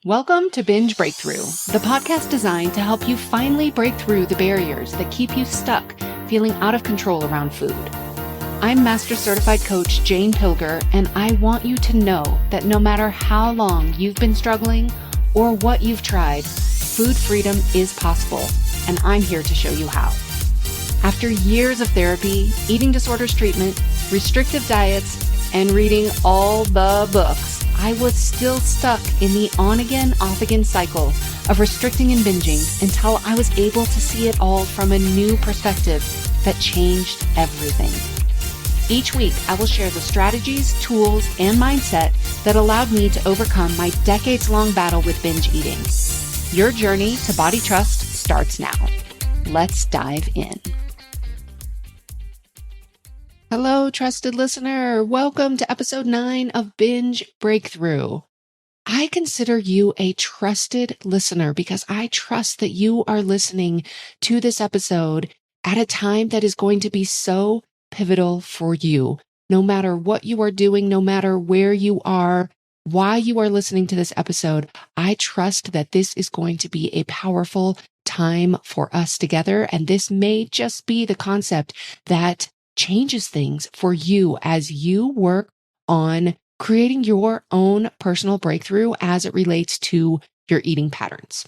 Welcome to Binge Breakthrough, the podcast designed to help you finally break through the barriers that keep you stuck feeling out of control around food. I'm Master Certified Coach Jane Pilger, and I want you to know that no matter how long you've been struggling or what you've tried, food freedom is possible, and I'm here to show you how. After years of therapy, eating disorders treatment, restrictive diets, and reading all the books, I was still stuck in the on-again, off-again cycle of restricting and binging until I was able to see it all from a new perspective that changed everything. Each week, I will share the strategies, tools, and mindset that allowed me to overcome my decades-long battle with binge eating. Your journey to body trust starts now. Let's dive in. Hello, trusted listener. Welcome to episode 9 of Binge Breakthrough. I consider you a trusted listener because I trust that you are listening to this episode at a time that is going to be so pivotal for you. No matter what you are doing, no matter where you are, why you are listening to this episode, I trust that this is going to be a powerful time for us together. And this may just be the concept that changes things for you as you work on creating your own personal breakthrough as it relates to your eating patterns.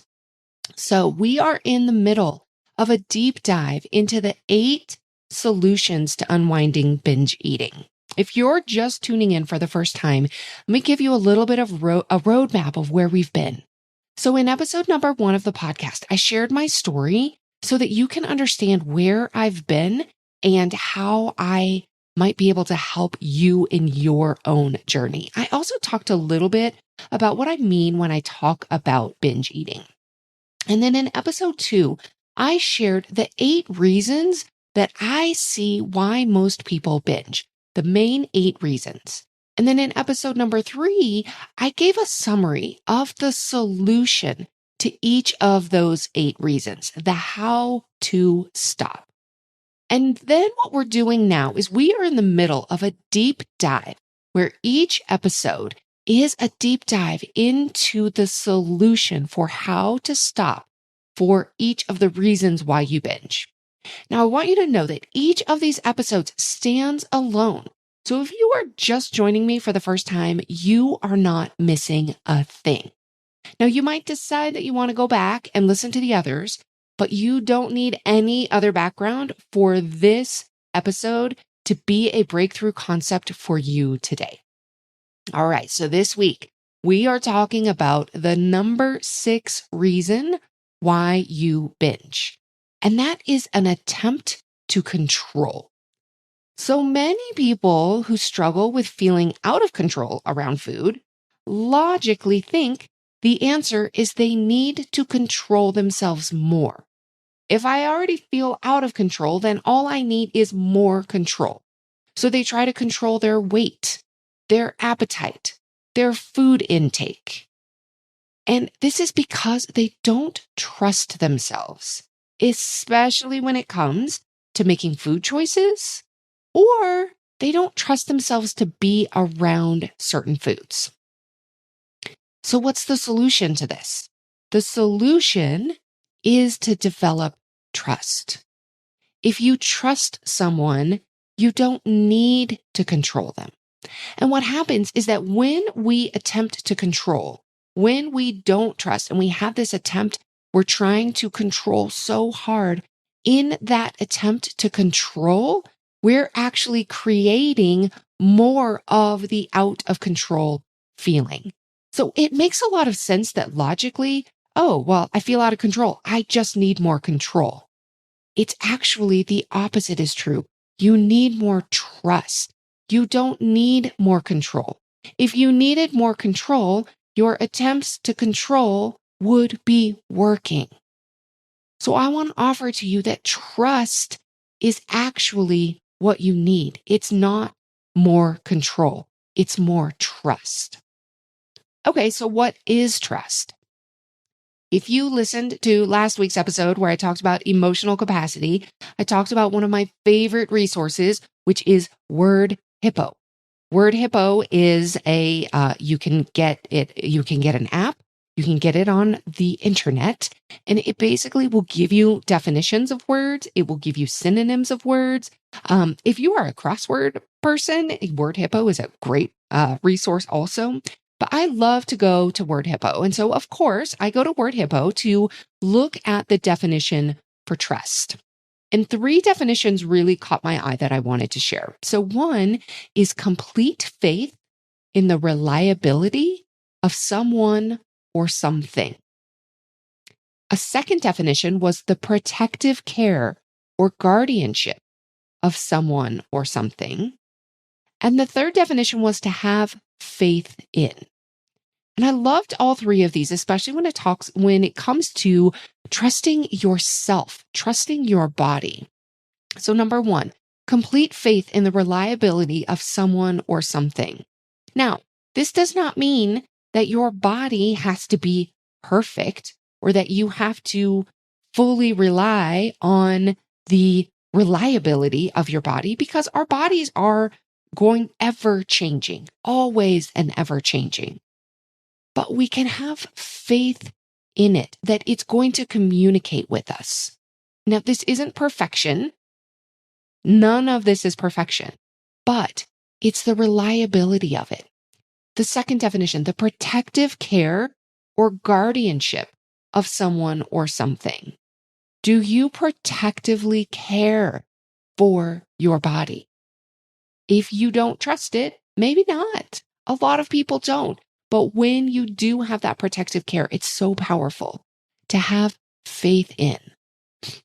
So we are in the middle of a deep dive into the 8 solutions to unwinding binge eating. If you're just tuning in for the first time, let me give you a little bit of a roadmap of where we've been. So in episode number 1 of the podcast, I shared my story so that you can understand where I've been and how I might be able to help you in your own journey. I also talked a little bit about what I mean when I talk about binge eating. And then in episode 2, I shared the 8 reasons that I see why most people binge, the main 8 reasons. And then in episode number 3, I gave a summary of the solution to each of those 8 reasons, the how to stop. And then what we're doing now is we are in the middle of a deep dive where each episode is a deep dive into the solution for how to stop for each of the reasons why you binge. Now, I want you to know that each of these episodes stands alone. So if you are just joining me for the first time, you are not missing a thing. Now, you might decide that you want to go back and listen to the others, but you don't need any other background for this episode to be a breakthrough concept for you today. All right, so this week, we are talking about the number 6 reason why you binge, and that is an attempt to control. So many people who struggle with feeling out of control around food logically think the answer is they need to control themselves more. If I already feel out of control, then all I need is more control. So they try to control their weight, their appetite, their food intake. And this is because they don't trust themselves, especially when it comes to making food choices, or they don't trust themselves to be around certain foods. So what's the solution to this? The solution is to develop trust. If you trust someone, you don't need to control them. And what happens is that when we attempt to control, when we don't trust and we have this attempt, we're trying to control so hard. In that attempt to control, we're actually creating more of the out of control feeling. So it makes a lot of sense that logically, oh, well, I feel out of control. I just need more control. It's actually the opposite is true. You need more trust. You don't need more control. If you needed more control, your attempts to control would be working. So I want to offer to you that trust is actually what you need. It's not more control. It's more trust. Okay, so what is trust? If you listened to last week's episode where I talked about emotional capacity, I talked about one of my favorite resources, which is Word Hippo. Word Hippo is you can get an app. You can get it on the internet, and it basically will give you definitions of words. It will give you synonyms of words. If you are a crossword person, Word Hippo is a great resource also. But I love to go to Word Hippo. And so, of course, I go to Word Hippo to look at the definition for trust. And 3 definitions really caught my eye that I wanted to share. So one is complete faith in the reliability of someone or something. A second definition was the protective care or guardianship of someone or something. And the third definition was to have faith in. And I loved all 3 of these, especially when it comes to trusting yourself, trusting your body. So number 1, complete faith in the reliability of someone or something. Now, this does not mean that your body has to be perfect or that you have to fully rely on the reliability of your body, because our bodies are going ever changing, always and ever changing. But we can have faith in it, that it's going to communicate with us. Now, this isn't perfection. None of this is perfection, but it's the reliability of it. The second definition, the protective care or guardianship of someone or something. Do you protectively care for your body? If you don't trust it, maybe not. A lot of people don't. But when you do have that protective care, it's so powerful to have faith in.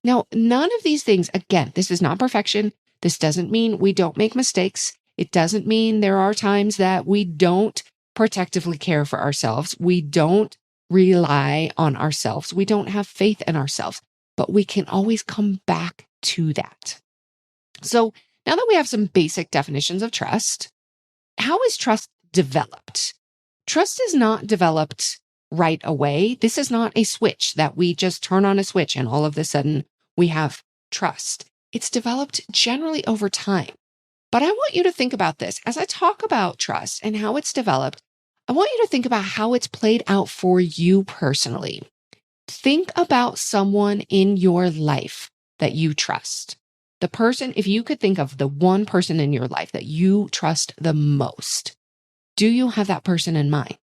Now, none of these things, again, this is not perfection. This doesn't mean we don't make mistakes. It doesn't mean there are times that we don't protectively care for ourselves. We don't rely on ourselves. We don't have faith in ourselves, but we can always come back to that. So now that we have some basic definitions of trust, how is trust developed? Trust is not developed right away. This is not a switch that we just turn on a switch and all of a sudden we have trust. It's developed generally over time. But I want you to think about this. As I talk about trust and how it's developed, I want you to think about how it's played out for you personally. Think about someone in your life that you trust. The person, if you could think of the one person in your life that you trust the most, do you have that person in mind?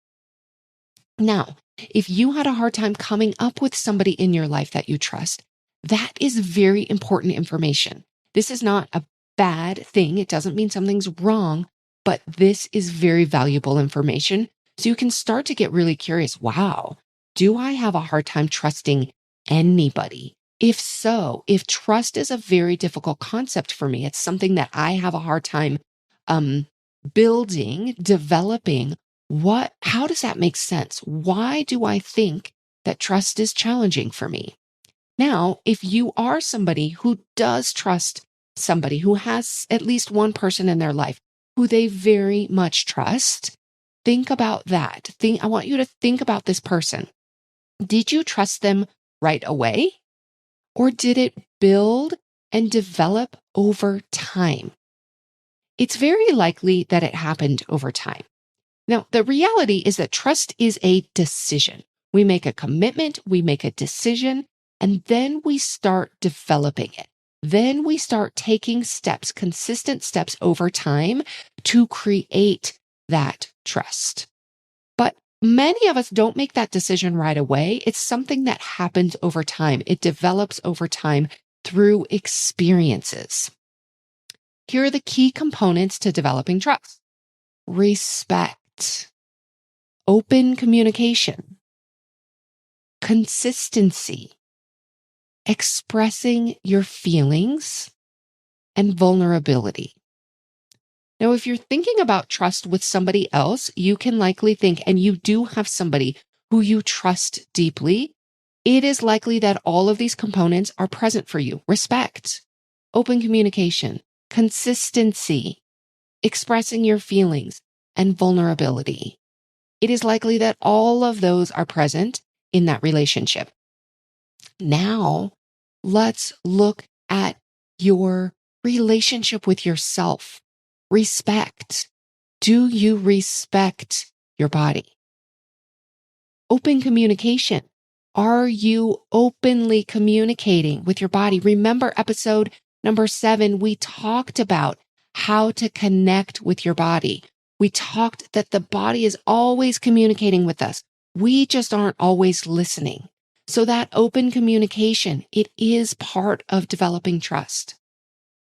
Now, if you had a hard time coming up with somebody in your life that you trust, that is very important information. This is not a bad thing. It doesn't mean something's wrong, but this is very valuable information. So you can start to get really curious. Wow, do I have a hard time trusting anybody? If so, if trust is a very difficult concept for me, it's something that I have a hard time building, developing. How does that make sense? Why do I think that trust is challenging for me? Now, if you are somebody who does trust somebody, who has at least one person in their life who they very much trust, think about that. I want you to think about this person. Did you trust them right away? Or did it build and develop over time? It's very likely that it happened over time. Now, the reality is that trust is a decision. We make a commitment, we make a decision, and then we start developing it. Then we start taking steps, consistent steps over time to create that trust. But many of us don't make that decision right away. It's something that happens over time. It develops over time through experiences. Here are the key components to developing trust: respect, open communication, consistency, expressing your feelings, and vulnerability. Now, if you're thinking about trust with somebody else, you can likely think, and you do have somebody who you trust deeply, it is likely that all of these components are present for you: respect, open communication, consistency, expressing your feelings, and vulnerability. It is likely that all of those are present in that relationship. Now, let's look at your relationship with yourself. Respect. Do you respect your body? Open communication. Are you openly communicating with your body? Remember episode number 7, we talked about how to connect with your body. We talked that the body is always communicating with us. We just aren't always listening. So that open communication, it is part of developing trust.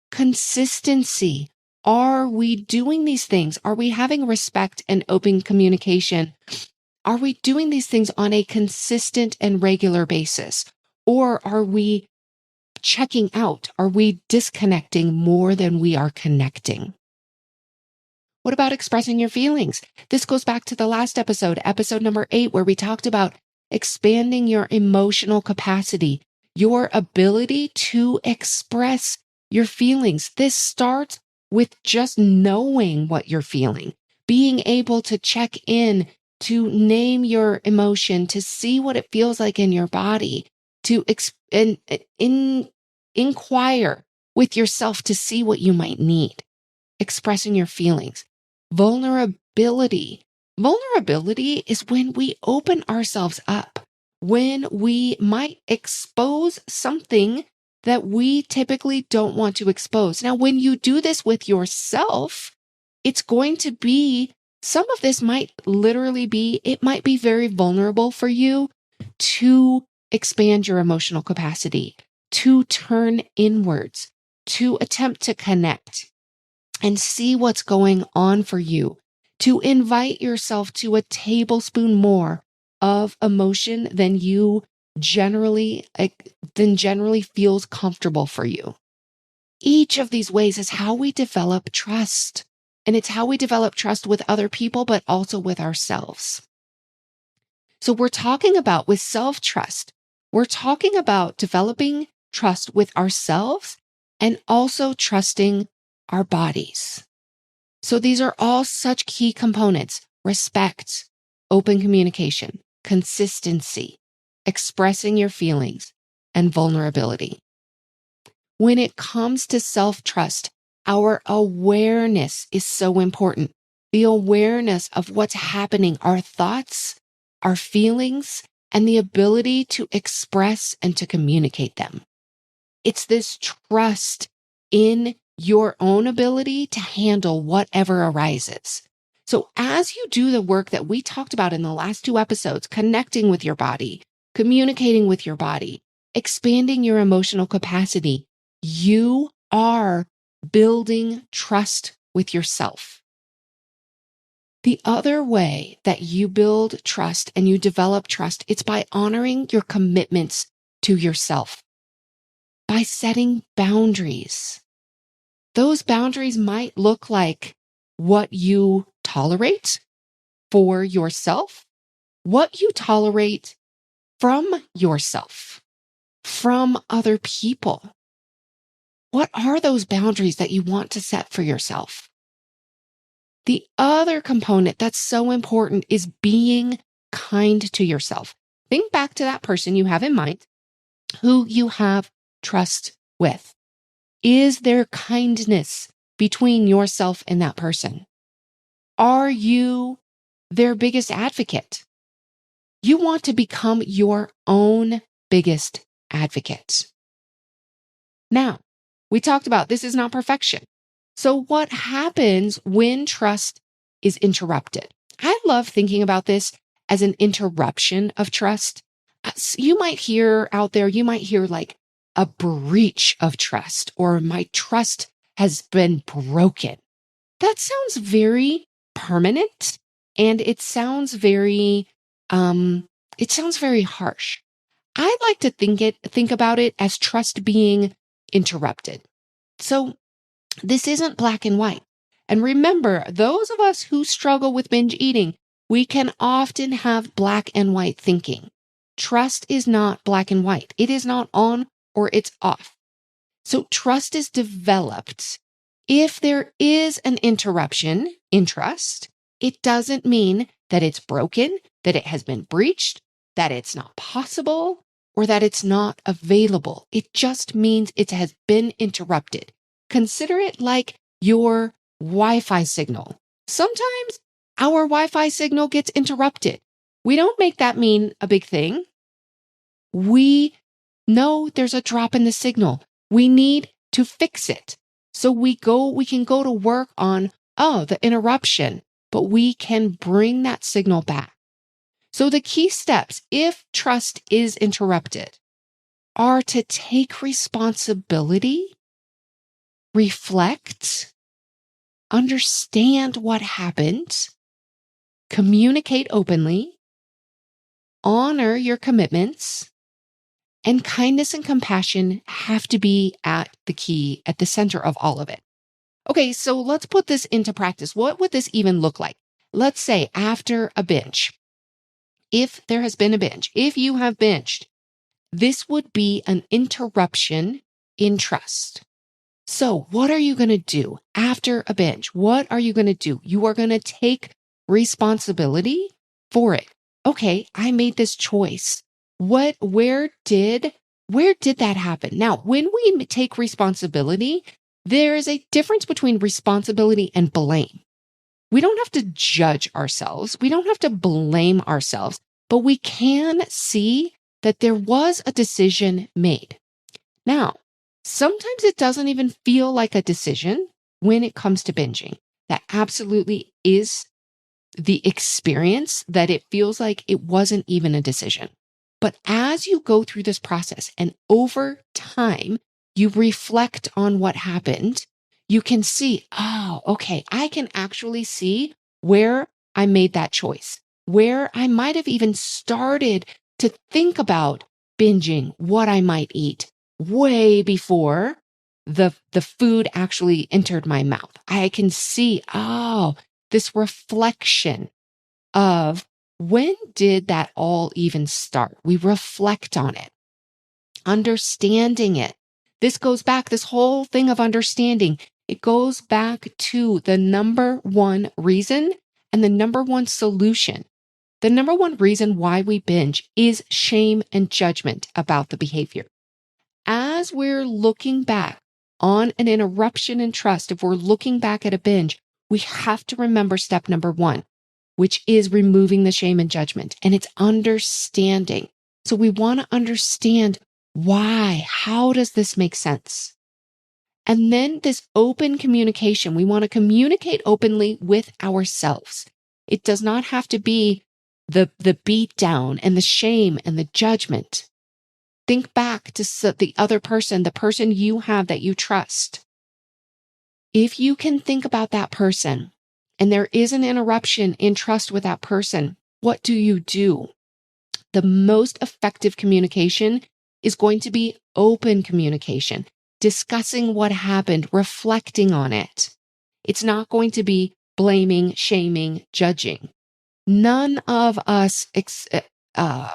Consistency. Are we doing these things? Are we having respect and open communication? Are we doing these things on a consistent and regular basis? Or are we checking out? Are we disconnecting more than we are connecting? What about expressing your feelings? This goes back to the last episode number 8, where we talked about expanding your emotional capacity, your ability to express your feelings. This starts with just knowing what you're feeling, being able to check in, to name your emotion, to see what it feels like in your body, to inquire with yourself to see what you might need. Expressing your feelings. Vulnerability. Vulnerability is when we open ourselves up, when we might expose something that we typically don't want to expose. Now, when you do this with yourself, it's going to be, some of this might literally be, it might be very vulnerable for you to expand your emotional capacity, to turn inwards, to attempt to connect and see what's going on for you, to invite yourself to a tablespoon more of emotion than generally feels comfortable for you. Each of these ways is how we develop trust. And it's how we develop trust with other people, but also with ourselves. So we're talking about, with self-trust, we're talking about developing trust with ourselves and also trusting our bodies. So these are all such key components: respect, open communication, consistency, expressing your feelings, and vulnerability. When it comes to self-trust, our awareness is so important. The awareness of what's happening, our thoughts, our feelings, and the ability to express and to communicate them. It's this trust in your own ability to handle whatever arises. So as you do the work that we talked about in the last 2 episodes, connecting with your body, communicating with your body, expanding your emotional capacity, you are building trust with yourself. The other way that you build trust and you develop trust, it's by honoring your commitments to yourself, by setting boundaries. Those boundaries might look like what you tolerate for yourself, what you tolerate from yourself, from other people. What are those boundaries that you want to set for yourself? The other component that's so important is being kind to yourself. Think back to that person you have in mind who you have trust with. Is there kindness between yourself and that person? Are you their biggest advocate? You want to become your own biggest advocate. Now, we talked about this is not perfection. So what happens when trust is interrupted? I love thinking about this as an interruption of trust. You might hear out there, you might hear like a breach of trust, or my trust has been broken. That sounds very permanent, and it sounds very harsh. I like to think about it as trust being interrupted. So this isn't black and white. And remember, those of us who struggle with binge eating, we can often have black and white thinking. Trust is not black and white. It is not on or it's off. So trust is developed. If there is an interruption in trust, it doesn't mean that it's broken, that it has been breached, that it's not possible, or that it's not available. It just means it has been interrupted. Consider it like your Wi-Fi signal. Sometimes our Wi-Fi signal gets interrupted. We don't make that mean a big thing. We know there's a drop in the signal. We need to fix it. So we can go to work on, the interruption, but we can bring that signal back. So the key steps, if trust is interrupted, are to take responsibility, reflect, understand what happened, communicate openly, honor your commitments, and kindness and compassion have to be at the center of all of it. Okay, so let's put this into practice. What would this even look like? Let's say after a binge, if there has been a binge, if you have binged, this would be an interruption in trust. So what are you going to do after a binge? What are you going to do? You are going to take responsibility for it. Okay, I made this choice. Where did that happen? Now, when we take responsibility, there is a difference between responsibility and blame. We don't have to judge ourselves. We don't have to blame ourselves, but we can see that there was a decision made. Now, sometimes it doesn't even feel like a decision when it comes to binging. That absolutely is the experience, that it feels like it wasn't even a decision. But as you go through this process and over time, you reflect on what happened, you can see, okay, I can actually see where I made that choice, where I might have even started to think about binging what I might eat way before the food actually entered my mouth. I can see, this reflection of when did that all even start? We reflect on it, understanding it. This whole thing of understanding, it goes back to the number one reason and the number one solution. The number one reason why we binge is shame and judgment about the behavior. As we're looking back on an interruption in trust, if we're looking back at a binge, we have to remember step number one, which is removing the shame and judgment, and it's understanding. So we want to understand why, how does this make sense? And then this open communication, we want to communicate openly with ourselves. It does not have to be the beat down and the shame and the judgment. Think back to the other person, the person you have that you trust. If you can think about that person and there is an interruption in trust with that person, what do? The most effective communication is going to be open communication, discussing what happened, reflecting on it. It's not going to be blaming, shaming, judging. None of us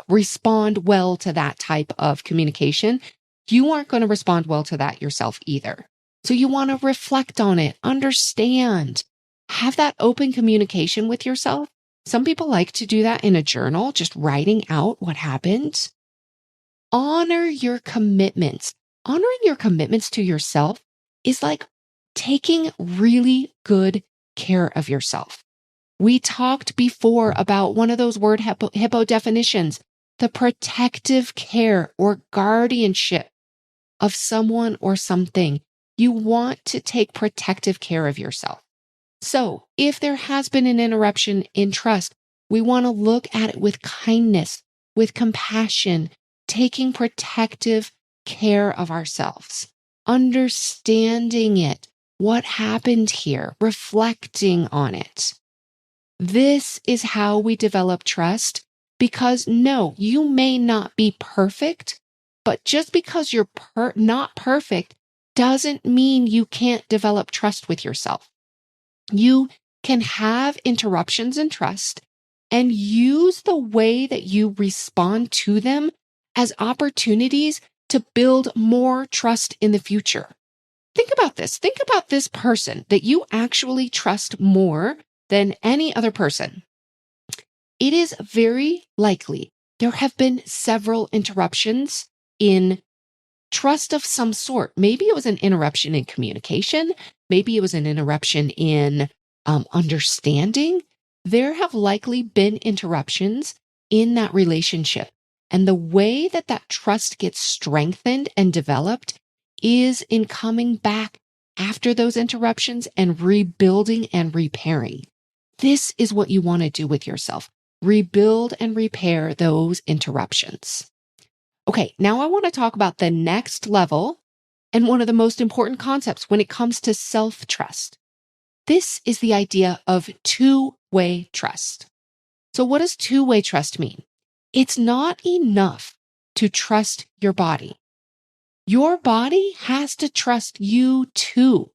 respond well to that type of communication. You aren't going to respond well to that yourself either. So you want to reflect on it, understand, have that open communication with yourself. Some people like to do that in a journal, just writing out what happened. Honor your commitments. Honoring your commitments to yourself is like taking really good care of yourself. We talked before about one of those word hippo definitions, the protective care or guardianship of someone or something. You want to take protective care of yourself. So if there has been an interruption in trust, we want to look at it with kindness, with compassion, taking protective care of ourselves, understanding it, what happened here, reflecting on it. This is how we develop trust, because no, you may not be perfect, but just because you're not perfect doesn't mean you can't develop trust with yourself. You can have interruptions in trust and use the way that you respond to them as opportunities to build more trust in the future. Think about this. Think about this person that you actually trust more than any other person. It is very likely there have been several interruptions in trust of some sort. Maybe it was an interruption in communication. Maybe it was an interruption in understanding. There have likely been interruptions in that relationship. And the way that that trust gets strengthened and developed is in coming back after those interruptions and rebuilding and repairing. This is what you want to do with yourself. Rebuild and repair those interruptions. Okay, now I want to talk about the next level and one of the most important concepts when it comes to self-trust. This is the idea of two-way trust. So what does two-way trust mean? It's not enough to trust your body. Your body has to trust you too.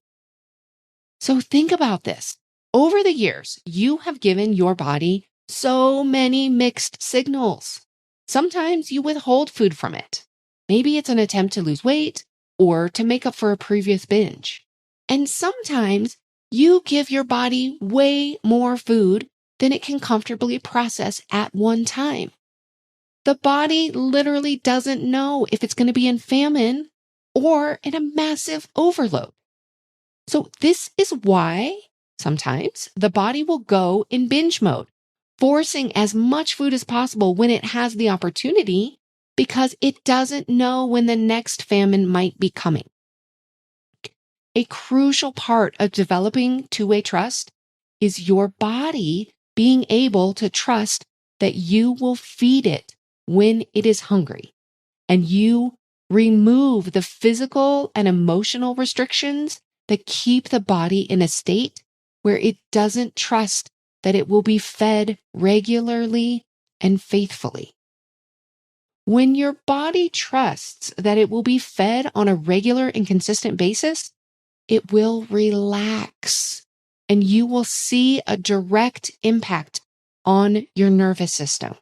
So think about this. Over the years, you have given your body so many mixed signals. Sometimes you withhold food from it. Maybe it's an attempt to lose weight or to make up for a previous binge. And sometimes you give your body way more food than it can comfortably process at one time. The body literally doesn't know if it's going to be in famine or in a massive overload. So this is why sometimes the body will go in binge mode, forcing as much food as possible when it has the opportunity because it doesn't know when the next famine might be coming. A crucial part of developing two-way trust is your body being able to trust that you will feed it when it is hungry, and you remove the physical and emotional restrictions that keep the body in a state where it doesn't trust that it will be fed regularly and faithfully. When your body trusts that it will be fed on a regular and consistent basis, it will relax and you will see a direct impact on your nervous system.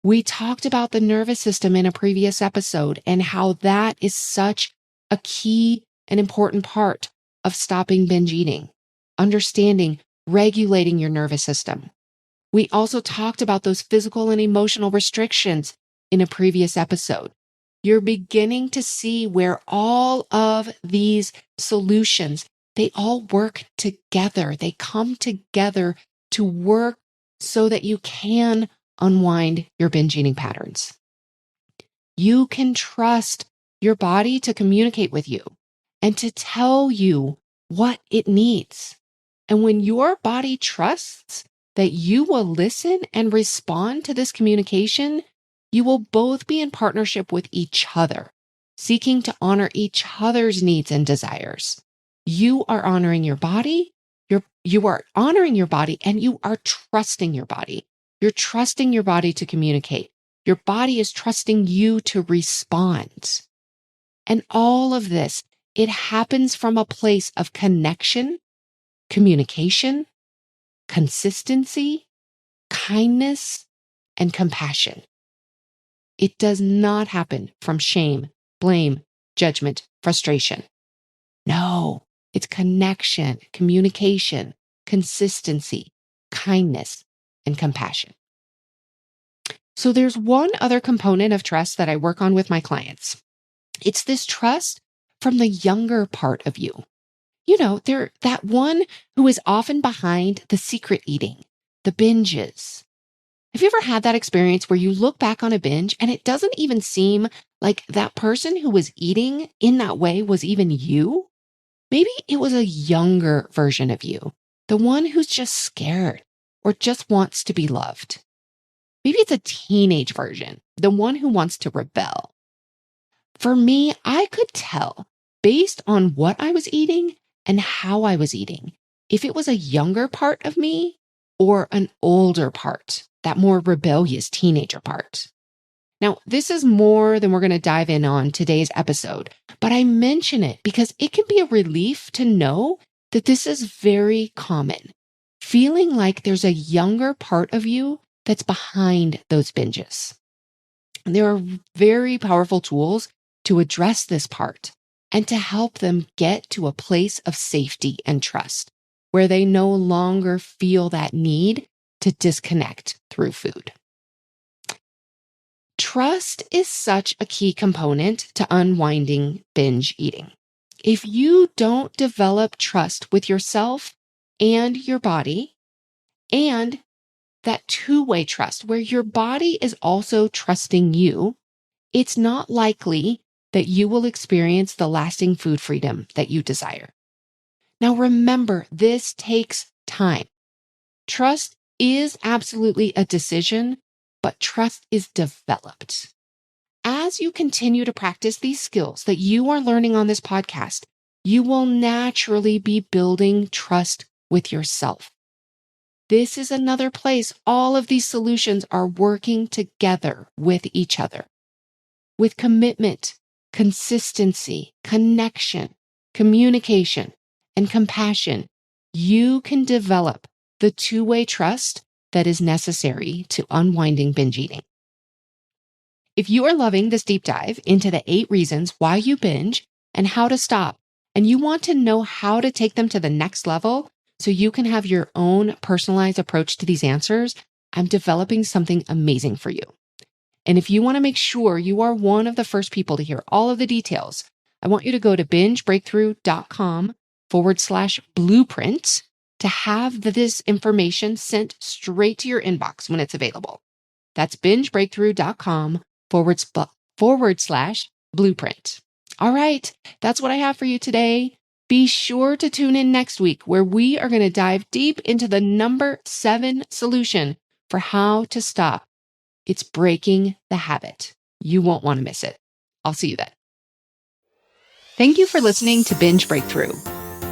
We talked about the nervous system in a previous episode and how that is such a key and important part of stopping binge eating, understanding, regulating your nervous system. We also talked about those physical and emotional restrictions in a previous episode. You're beginning to see where all of these solutions, they all work together. They come together to work so that you can unwind your binge eating patterns. You can trust your body to communicate with you and to tell you what it needs. And when your body trusts that you will listen and respond to this communication, you will both be in partnership with each other, seeking to honor each other's needs and desires. You are honoring your body, you are honoring your body, and you are trusting your body. You're trusting your body to communicate. Your body is trusting you to respond. And all of this, it happens from a place of connection, communication, consistency, kindness, and compassion. It does not happen from shame, blame, judgment, frustration. No, it's connection, communication, consistency, kindness, and compassion. So there's one other component of trust that I work on with my clients. It's this trust from the younger part of you. You know, they're that one who is often behind the secret eating, the binges. Have you ever had that experience where you look back on a binge and it doesn't even seem like that person who was eating in that way was even you? Maybe it was a younger version of you, the one who's just scared or just wants to be loved. Maybe it's a teenage version, the one who wants to rebel. For me, I could tell based on what I was eating and how I was eating, if it was a younger part of me or an older part, that more rebellious teenager part. Now, this is more than we're going to dive in on today's episode, but I mention it because it can be a relief to know that this is very common. Feeling like there's a younger part of you that's behind those binges. And there are very powerful tools to address this part and to help them get to a place of safety and trust where they no longer feel that need to disconnect through food. Trust is such a key component to unwinding binge eating. If you don't develop trust with yourself and your body, and that two-way trust where your body is also trusting you, it's not likely that you will experience the lasting food freedom that you desire. Now remember, this takes time. Trust is absolutely a decision, but trust is developed. As you continue to practice these skills that you are learning on this podcast, you will naturally be building trust with yourself. This is another place all of these solutions are working together with each other. With commitment, consistency, connection, communication, and compassion, you can develop the two-way trust that is necessary to unwinding binge eating. If you are loving this deep dive into the 8 reasons why you binge and how to stop, and you want to know how to take them to the next level so you can have your own personalized approach to these answers, I'm developing something amazing for you. And if you want to make sure you are one of the first people to hear all of the details, I want you to go to bingebreakthrough.com/blueprint to have this information sent straight to your inbox when it's available. That's bingebreakthrough.com/blueprint. All right, that's what I have for you today. Be sure to tune in next week where we are going to dive deep into the number 7 solution for how to stop. It's breaking the habit. You won't want to miss it. I'll see you then. Thank you for listening to Binge Breakthrough.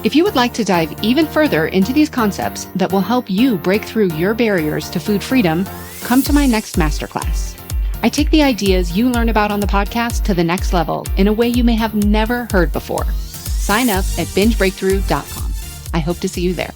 If you would like to dive even further into these concepts that will help you break through your barriers to food freedom, come to my next masterclass. I take the ideas you learn about on the podcast to the next level in a way you may have never heard before. Sign up at bingebreakthrough.com. I hope to see you there.